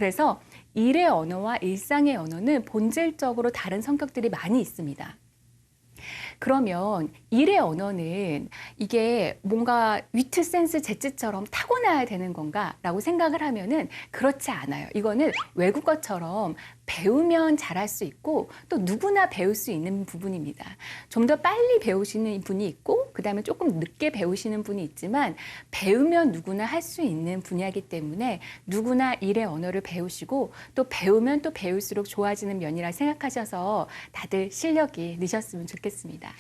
그래서 일의 언어와 일상의 언어는 본질적으로 다른 성격들이 많이 있습니다. 그러면 일의 언어는 이게 뭔가 위트, 센스, 재치처럼 타고나야 되는 건가라고 생각을 하면은 그렇지 않아요. 이거는 외국어처럼 배우면 잘할 수 있고 또 누구나 배울 수 있는 부분입니다. 좀 더 빨리 배우시는 분이 있고 그다음에 조금 늦게 배우시는 분이 있지만 배우면 누구나 할 수 있는 분야이기 때문에 누구나 일의 언어를 배우시고 또 배우면 또 배울수록 좋아지는 면이라 생각하셔서 다들 실력이 느셨으면 좋겠습니다.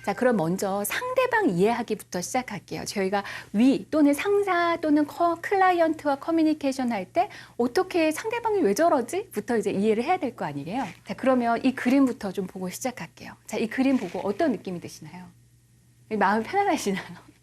자, 그럼 먼저 상대방 이해하기부터 시작할게요. 저희가 위 또는 상사 또는 클라이언트와 커뮤니케이션 할 때 어떻게 상대방이 왜 저러지? 부터 이제 이해를 해야 될 거 아니에요. 자, 그러면 이 그림부터 좀 보고 시작할게요. 자, 이 그림 보고 어떤 느낌이 드시나요? 마음이 편안하시나요?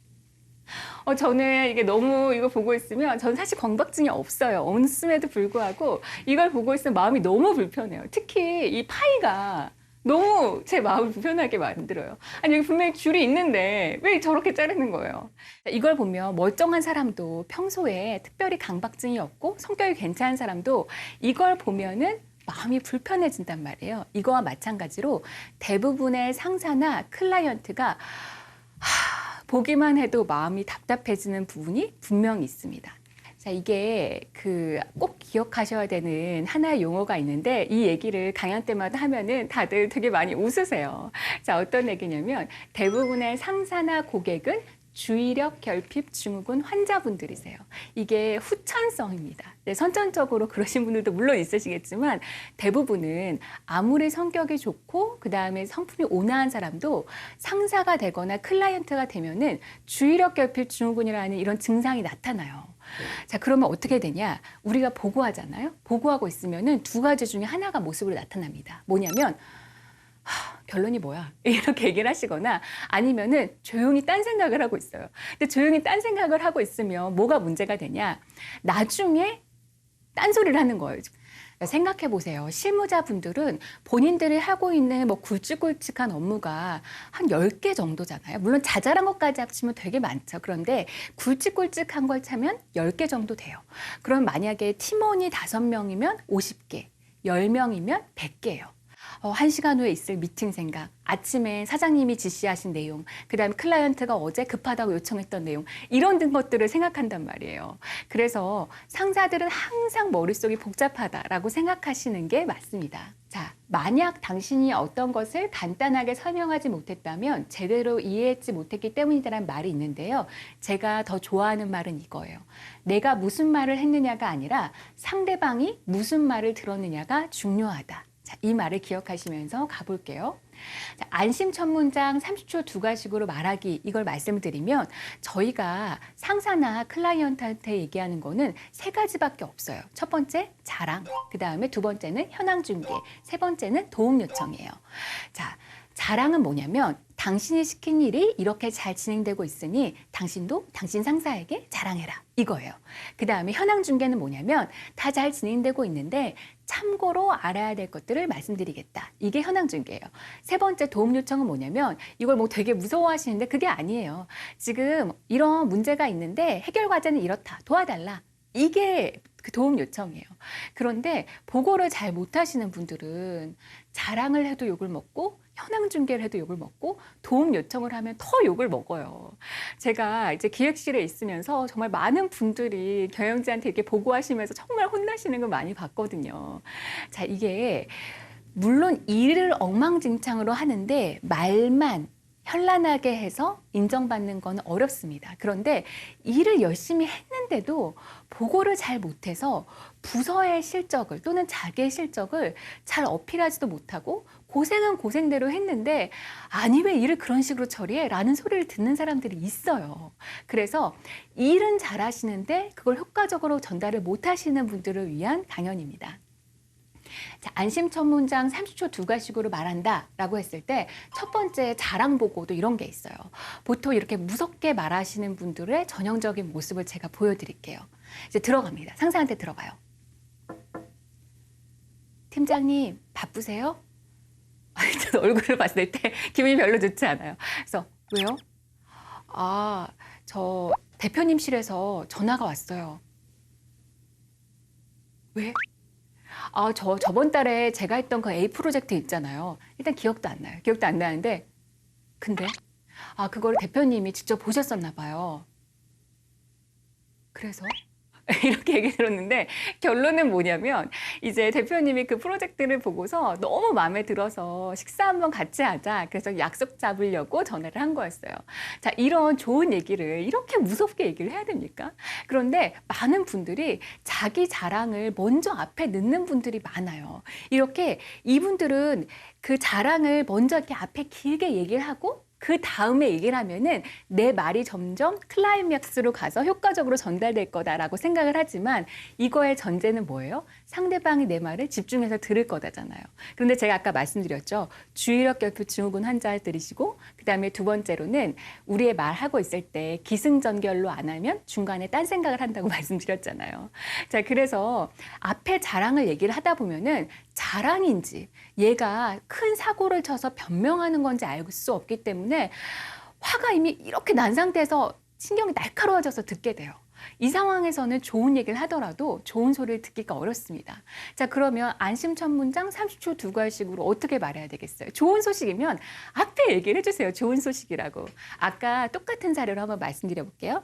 저는 이게 너무 이거 보고 있으면 저는 사실 강박증이 없어요. 없음에도 불구하고 이걸 보고 있으면 마음이 너무 불편해요. 특히 이 파이가 너무 제 마음을 불편하게 만들어요. 아니, 여기 분명히 줄이 있는데 왜 저렇게 자르는 거예요? 이걸 보면 멀쩡한 사람도 평소에 특별히 강박증이 없고 성격이 괜찮은 사람도 이걸 보면은 마음이 불편해진단 말이에요. 이거와 마찬가지로 대부분의 상사나 클라이언트가 보기만 해도 마음이 답답해지는 부분이 분명히 있습니다. 자, 이게 꼭 기억하셔야 되는 하나의 용어가 있는데 이 얘기를 강연 때마다 하면은 다들 되게 많이 웃으세요. 자, 어떤 얘기냐면 대부분의 상사나 고객은 주의력 결핍 증후군 환자분들이세요. 이게 후천성입니다. 네, 선천적으로 그러신 분들도 물론 있으시겠지만 대부분은 아무리 성격이 좋고 그다음에 성품이 온화한 사람도 상사가 되거나 클라이언트가 되면은 주의력 결핍 증후군이라는 이런 증상이 나타나요. 자, 그러면 어떻게 되냐? 우리가 보고하잖아요. 보고하고 있으면은 두 가지 중에 하나가 모습으로 나타납니다. 뭐냐면 결론이 뭐야? 이렇게 얘기를 하시거나 아니면은 조용히 딴 생각을 하고 있어요. 근데 조용히 딴 생각을 하고 있으면 뭐가 문제가 되냐? 나중에 딴소리를 하는 거예요. 생각해 보세요. 실무자분들은 본인들이 하고 있는 뭐 굵직굵직한 업무가 한 10개 정도잖아요. 물론 자잘한 것까지 합치면 되게 많죠. 그런데 굵직굵직한 걸 차면 10개 정도 돼요. 그럼 만약에 팀원이 5명이면 50개, 10명이면 100개예요. 1시간 후에 있을 미팅 생각, 아침에 사장님이 지시하신 내용, 그다음에 클라이언트가 어제 급하다고 요청했던 내용, 이런 것들을 생각한단 말이에요. 그래서 상사들은 항상 머릿속이 복잡하다라고 생각하시는 게 맞습니다. 자, 만약 당신이 어떤 것을 간단하게 설명하지 못했다면 제대로 이해했지 못했기 때문이다라는 말이 있는데요. 제가 더 좋아하는 말은 이거예요. 내가 무슨 말을 했느냐가 아니라 상대방이 무슨 말을 들었느냐가 중요하다. 자, 이 말을 기억하시면서 가볼게요. 자, 안심 첫 문장 30초 두 가지식으로 말하기, 이걸 말씀드리면 저희가 상사나 클라이언트한테 얘기하는 거는 세 가지밖에 없어요. 첫 번째, 자랑. 그 다음에 두 번째는 현황 중계. 세 번째는 도움 요청이에요. 자, 자랑은 뭐냐면 당신이 시킨 일이 이렇게 잘 진행되고 있으니 당신도 당신 상사에게 자랑해라. 이거예요. 그 다음에 현황 중계는 뭐냐면 다 잘 진행되고 있는데 참고로 알아야 될 것들을 말씀드리겠다. 이게 현황 중계예요. 세 번째 도움 요청은 뭐냐면 이걸 뭐 되게 무서워하시는데 그게 아니에요. 지금 이런 문제가 있는데 해결 과제는 이렇다. 도와달라. 이게 그 도움 요청이에요. 그런데 보고를 잘 못하시는 분들은 자랑을 해도 욕을 먹고 현황 중계를 해도 욕을 먹고 도움 요청을 하면 더 욕을 먹어요. 제가 이제 기획실에 있으면서 정말 많은 분들이 경영진한테 이렇게 보고하시면서 정말 혼나시는 걸 많이 봤거든요. 자, 이게 물론 일을 엉망진창으로 하는데 말만 현란하게 해서 인정받는 건 어렵습니다. 그런데 일을 열심히 했는데도 보고를 잘 못해서 부서의 실적을 또는 자기의 실적을 잘 어필하지도 못하고 고생은 고생대로 했는데 아니 왜 일을 그런 식으로 처리해? 라는 소리를 듣는 사람들이 있어요. 그래서 일은 잘하시는데 그걸 효과적으로 전달을 못하시는 분들을 위한 강연입니다. 자, 안심 첫 문장 30초 두 가지식으로 말한다 라고 했을 때 첫 번째 자랑 보고도 이런 게 있어요. 보통 이렇게 무섭게 말하시는 분들의 전형적인 모습을 제가 보여드릴게요. 이제 들어갑니다. 상사한테 들어가요. 팀장님 바쁘세요? 얼굴을 봤을 때 기분이 별로 좋지 않아요. 그래서 왜요? 저 대표님실에서 전화가 왔어요. 왜? 아, 저번 달에 제가 했던 그 A 프로젝트 있잖아요. 일단 기억도 안 나요. 기억도 안 나는데, 근데, 아, 그걸 대표님이 직접 보셨었나 봐요. 그래서? 이렇게 얘기 들었는데 결론은 뭐냐면 이제 대표님이 그 프로젝트를 보고서 너무 마음에 들어서 식사 한번 같이 하자. 그래서 약속 잡으려고 전화를 한 거였어요. 자, 이런 좋은 얘기를 이렇게 무섭게 얘기를 해야 됩니까? 그런데 많은 분들이 자기 자랑을 먼저 앞에 넣는 분들이 많아요. 이렇게 이분들은 그 자랑을 먼저 이렇게 앞에 길게 얘기를 하고 그 다음에 얘기를 하면은 내 말이 점점 클라이맥스로 가서 효과적으로 전달될 거다라고 생각을 하지만 이거의 전제는 뭐예요? 상대방이 내 말을 집중해서 들을 거다잖아요. 그런데 제가 아까 말씀드렸죠. 주의력 결핍 증후군 환자들이시고 그다음에 두 번째로는 우리의 말하고 있을 때 기승전결로 안 하면 중간에 딴 생각을 한다고 말씀드렸잖아요. 자, 그래서 앞에 자랑을 얘기를 하다 보면은 자랑인지 얘가 큰 사고를 쳐서 변명하는 건지 알 수 없기 때문에 화가 이미 이렇게 난 상태에서 신경이 날카로워져서 듣게 돼요. 이 상황에서는 좋은 얘기를 하더라도 좋은 소리를 듣기가 어렵습니다. 자, 그러면 안심 첫 문장 30초 두 갈식으로 어떻게 말해야 되겠어요? 좋은 소식이면 앞에 얘기를 해주세요. 좋은 소식이라고. 아까 똑같은 사례로 한번 말씀드려 볼게요.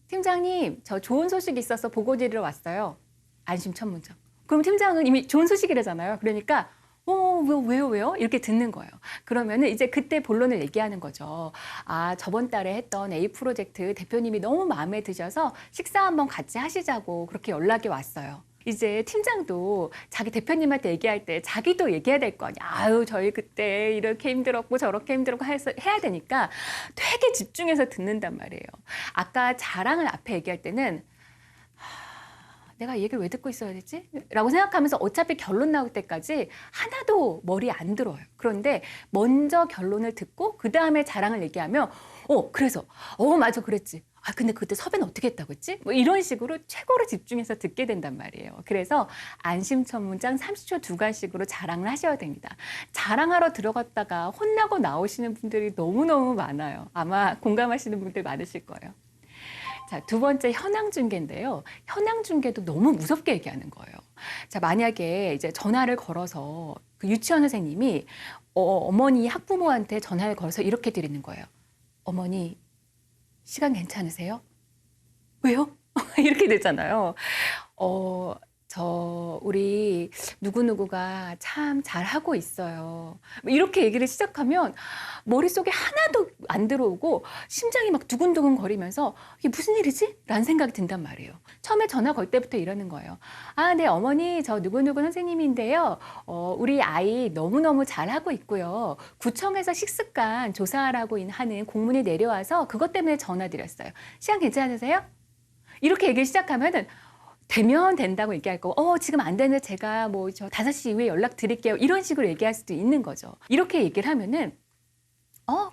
팀장님, 저 좋은 소식이 있어서 보고 드리러 왔어요. 안심 첫 문장. 그럼 팀장은 이미 좋은 소식이라잖아요. 그러니까 왜요? 이렇게 듣는 거예요. 그러면은 이제 그때 본론을 얘기하는 거죠. 아, 저번 달에 했던 A 프로젝트 대표님이 너무 마음에 드셔서 식사 한번 같이 하시자고 그렇게 연락이 왔어요. 이제 팀장도 자기 대표님한테 얘기할 때 자기도 얘기해야 될 거 아니야. 아유, 저희 그때 이렇게 힘들었고 저렇게 힘들었고 해야 되니까 되게 집중해서 듣는단 말이에요. 아까 자랑을 앞에 얘기할 때는 내가 이 얘기를 왜 듣고 있어야 되지? 라고 생각하면서 어차피 결론 나올 때까지 하나도 머리에 안 들어요. 그런데 먼저 결론을 듣고 그 다음에 자랑을 얘기하면 그래서 맞아 그랬지. 아, 근데 그때 섭외는 어떻게 했다고 했지? 뭐 이런 식으로 최고로 집중해서 듣게 된단 말이에요. 그래서 안심 첫 문장 30초 두 갈씩으로 자랑을 하셔야 됩니다. 자랑하러 들어갔다가 혼나고 나오시는 분들이 너무너무 많아요. 아마 공감하시는 분들 많으실 거예요. 자, 두 번째 현황 중계인데요. 현황 중계도 너무 무섭게 얘기하는 거예요. 자, 만약에 이제 전화를 걸어서 그 유치원 선생님이 어머니 학부모한테 전화를 걸어서 이렇게 드리는 거예요. 어머니, 시간 괜찮으세요? 왜요? 이렇게 되잖아요. 우리 누구누구가 참 잘하고 있어요. 이렇게 얘기를 시작하면 머릿속에 하나도 안 들어오고 심장이 막 두근두근 거리면서 이게 무슨 일이지? 라는 생각이 든단 말이에요. 처음에 전화 걸 때부터 이러는 거예요. 아, 네, 어머니, 저 누구누구 선생님인데요. 우리 아이 너무너무 잘하고 있고요. 구청에서 식습관 조사하라고 하는 공문이 내려와서 그것 때문에 전화 드렸어요. 시간 괜찮으세요? 이렇게 얘기를 시작하면은 되면 된다고 얘기할 거고, 지금 안 되는데 제가 뭐 저 5시 이후에 연락 드릴게요. 이런 식으로 얘기할 수도 있는 거죠. 이렇게 얘기를 하면은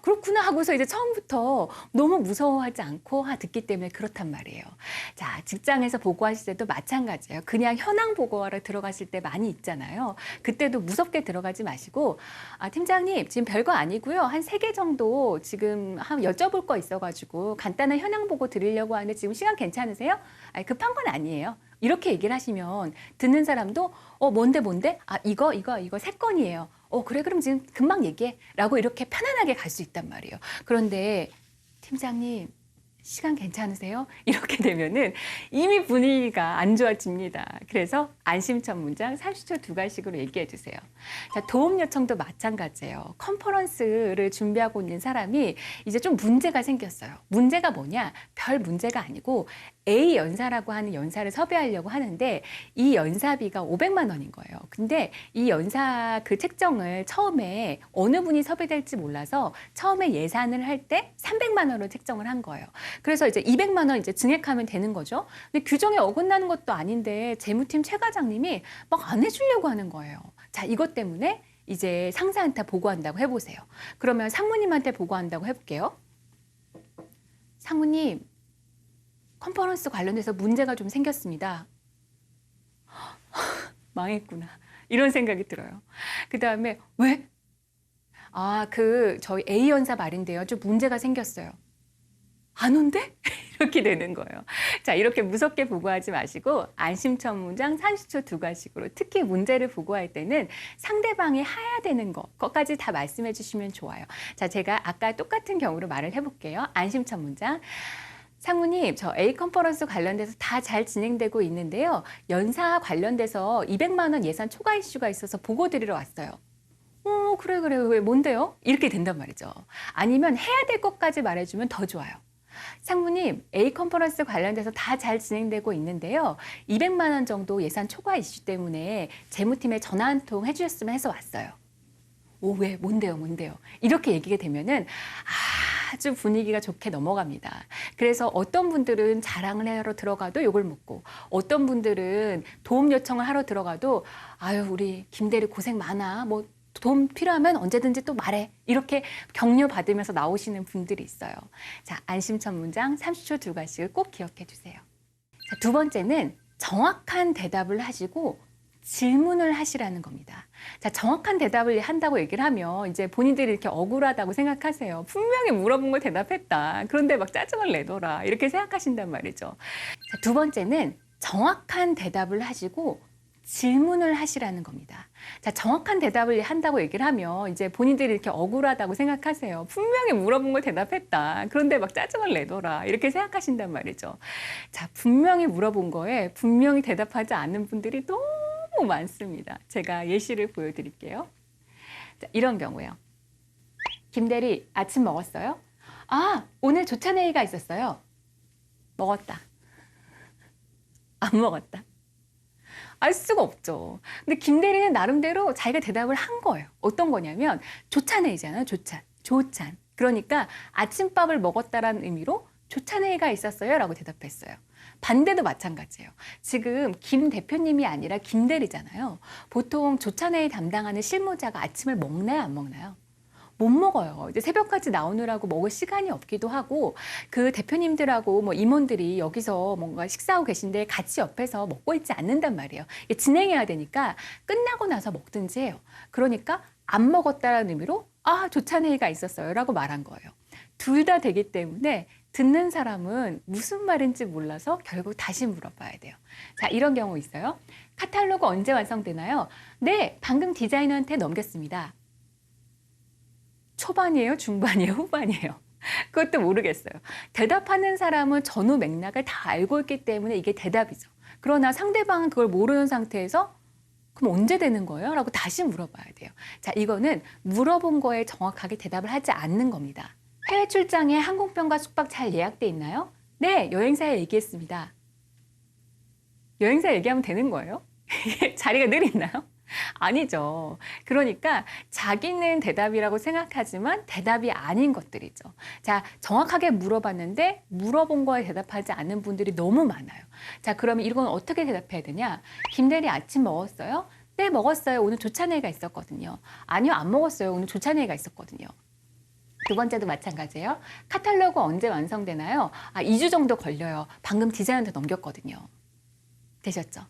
그렇구나 하고서 이제 처음부터 너무 무서워하지 않고 듣기 때문에 그렇단 말이에요. 자, 직장에서 보고하실 때도 마찬가지예요. 그냥 현황 보고하러 들어가실 때 많이 있잖아요. 그때도 무섭게 들어가지 마시고, 팀장님, 지금 별거 아니고요. 한 3개 정도 지금 여쭤볼 거 있어가지고 간단한 현황 보고 드리려고 하는데 지금 시간 괜찮으세요? 급한 건 아니에요. 이렇게 얘기를 하시면 듣는 사람도 뭔데? 이거 3건이에요. 그래, 그럼 지금 금방 얘기해. 라고 이렇게 편안하게 갈 수 있단 말이에요. 그런데 팀장님, 시간 괜찮으세요? 이렇게 되면은 이미 분위기가 안 좋아집니다. 그래서 안심 첫 문장 30초 두 갈씩으로 얘기해 주세요. 자, 도움 요청도 마찬가지예요. 컨퍼런스를 준비하고 있는 사람이 이제 좀 문제가 생겼어요. 문제가 뭐냐? 별 문제가 아니고 A 연사라고 하는 연사를 섭외하려고 하는데 이 연사비가 500만 원인 거예요. 근데 이 연사 그 책정을 처음에 어느 분이 섭외될지 몰라서 처음에 예산을 할 때 300만 원으로 책정을 한 거예요. 그래서 이제 200만 원 이제 증액하면 되는 거죠. 근데 규정에 어긋나는 것도 아닌데 재무팀 최 과장님이 막 안 해주려고 하는 거예요. 자, 이것 때문에 이제 상사한테 보고한다고 해보세요. 그러면 상무님한테 보고한다고 해볼게요. 상무님, 컨퍼런스 관련해서 문제가 좀 생겼습니다. 망했구나. 이런 생각이 들어요. 그 다음에 왜? 저희 A 연사 말인데요. 좀 문제가 생겼어요. 안 온대? 이렇게 되는 거예요. 자, 이렇게 무섭게 보고하지 마시고 안심 첫 문장 30초 두 가지로 특히 문제를 보고할 때는 상대방이 해야 되는 것까지 다 말씀해 주시면 좋아요. 자, 제가 아까 똑같은 경우로 말을 해볼게요. 안심 첫 문장. 상무님, 저 A 컨퍼런스 관련돼서 다 잘 진행되고 있는데요. 연사 관련돼서 200만 원 예산 초과 이슈가 있어서 보고 드리러 왔어요. 그래. 왜 뭔데요? 이렇게 된단 말이죠. 아니면 해야 될 것까지 말해주면 더 좋아요. 상무님, A 컨퍼런스 관련돼서 다 잘 진행되고 있는데요. 200만 원 정도 예산 초과 이슈 때문에 재무팀에 전화 한 통 해주셨으면 해서 왔어요. 왜? 뭔데요? 이렇게 얘기가 되면은 아주 분위기가 좋게 넘어갑니다. 그래서 어떤 분들은 자랑을 하러 들어가도 욕을 먹고 어떤 분들은 도움 요청을 하러 들어가도 아유, 우리 김대리 고생 많아. 뭐 도움 필요하면 언제든지 또 말해. 이렇게 격려받으면서 나오시는 분들이 있어요. 자, 안심 첫 문장 30초 두 가지를 꼭 기억해 주세요. 자, 두 번째는 정확한 대답을 하시고 질문을 하시라는 겁니다. 자, 정확한 대답을 한다고 얘기를 하면 이제 본인들이 이렇게 억울하다고 생각하세요. 분명히 물어본 걸 대답했다. 그런데 막 짜증을 내더라. 이렇게 생각하신단 말이죠. 자, 두 번째는 정확한 대답을 하시고 질문을 하시라는 겁니다. 자, 정확한 대답을 한다고 얘기를 하면 이제 본인들이 이렇게 억울하다고 생각하세요. 분명히 물어본 걸 대답했다. 그런데 막 짜증을 내더라. 이렇게 생각하신단 말이죠. 자, 분명히 물어본 거에 분명히 대답하지 않는 분들이 너무 많습니다. 제가 예시를 보여드릴게요. 자, 이런 경우요. 김대리, 아침 먹었어요? 오늘 조찬회의가 있었어요. 먹었다. 안 먹었다. 알 수가 없죠. 근데 김대리는 나름대로 자기가 대답을 한 거예요. 어떤 거냐면 조찬회의잖아요. 조찬. 그러니까 아침밥을 먹었다라는 의미로 조찬회의가 있었어요 라고 대답했어요. 반대도 마찬가지예요. 지금 김 대표님이 아니라 김대리잖아요. 보통 조찬회의 담당하는 실무자가 아침을 먹나요, 안 먹나요? 못 먹어요. 이제 새벽까지 나오느라고 먹을 시간이 없기도 하고 그 대표님들하고 뭐 임원들이 여기서 뭔가 식사하고 계신데 같이 옆에서 먹고 있지 않는단 말이에요. 이게 진행해야 되니까 끝나고 나서 먹든지 해요. 그러니까 안 먹었다는 의미로 조찬회의가 있었어요 라고 말한 거예요. 둘 다 되기 때문에 듣는 사람은 무슨 말인지 몰라서 결국 다시 물어봐야 돼요. 자, 이런 경우 있어요. 카탈로그 언제 완성되나요? 네, 방금 디자이너한테 넘겼습니다. 초반이에요? 중반이에요? 후반이에요? 그것도 모르겠어요. 대답하는 사람은 전후 맥락을 다 알고 있기 때문에 이게 대답이죠. 그러나 상대방은 그걸 모르는 상태에서 그럼 언제 되는 거예요? 라고 다시 물어봐야 돼요. 자, 이거는 물어본 거에 정확하게 대답을 하지 않는 겁니다. 해외 출장에 항공편과 숙박 잘 예약돼 있나요? 네, 여행사에 얘기했습니다. 여행사 얘기하면 되는 거예요? 자리가 늘 있나요? 아니죠. 그러니까 자기는 대답이라고 생각하지만 대답이 아닌 것들이죠. 자, 정확하게 물어봤는데 물어본 거에 대답하지 않는 분들이 너무 많아요. 자, 그러면 이건 어떻게 대답해야 되냐? 김대리 아침 먹었어요? 네, 먹었어요. 오늘 조찬회의가 있었거든요. 아니요, 안 먹었어요. 오늘 조찬회의가 있었거든요. 두 번째도 마찬가지예요. 카탈로그 언제 완성되나요? 2주 정도 걸려요. 방금 디자이너한테 넘겼거든요. 되셨죠?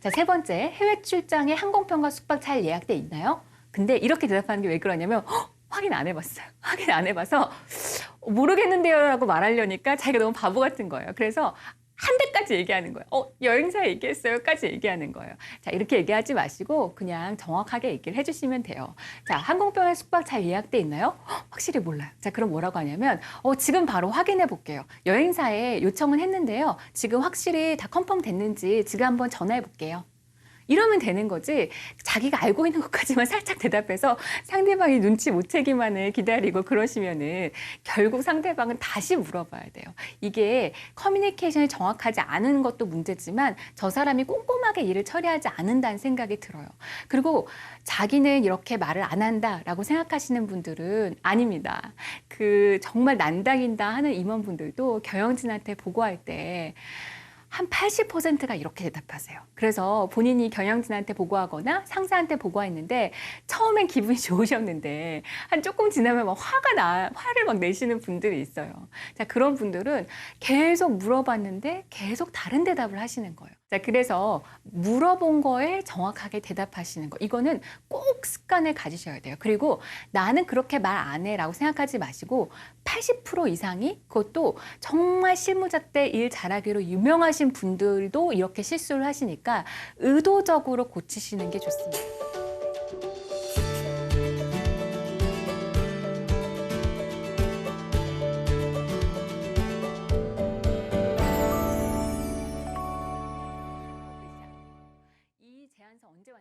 자, 세 번째, 해외 출장에 항공편과 숙박 잘 예약돼 있나요? 근데 이렇게 대답하는 게 왜 그러냐면 확인 안 해봤어요. 확인 안 해봐서 모르겠는데요 라고 말하려니까 자기가 너무 바보 같은 거예요. 그래서 한 대까지 얘기하는 거예요. 여행사 얘기했어요?까지 얘기하는 거예요. 자, 이렇게 얘기하지 마시고 그냥 정확하게 얘기를 해주시면 돼요. 자, 항공편에 숙박 잘 예약돼 있나요? 확실히 몰라요. 자, 그럼 뭐라고 하냐면 지금 바로 확인해 볼게요. 여행사에 요청은 했는데요. 지금 확실히 다 컨펌 됐는지 지금 한번 전화해 볼게요. 이러면 되는 거지. 자기가 알고 있는 것까지만 살짝 대답해서 상대방이 눈치 못 채기만을 기다리고 그러시면은 결국 상대방은 다시 물어봐야 돼요. 이게 커뮤니케이션이 정확하지 않은 것도 문제지만 저 사람이 꼼꼼하게 일을 처리하지 않는다는 생각이 들어요. 그리고 자기는 이렇게 말을 안 한다라고 생각하시는 분들은 아닙니다. 정말 난당인다 하는 임원분들도 경영진한테 보고할 때 한 80%가 이렇게 대답하세요. 그래서 본인이 경영진한테 보고하거나 상사한테 보고했는데 처음엔 기분이 좋으셨는데 한 조금 지나면 막 화를 막 내시는 분들이 있어요. 자, 그런 분들은 계속 물어봤는데 계속 다른 대답을 하시는 거예요. 자, 그래서 물어본 거에 정확하게 대답하시는 거. 이거는 꼭 습관을 가지셔야 돼요. 그리고 나는 그렇게 말 안 해라고 생각하지 마시고 80% 이상이 그것도 정말 실무자 때 일 잘하기로 유명하신 분들도 이렇게 실수를 하시니까 의도적으로 고치시는 게 좋습니다. 이 제안서 언제 완성?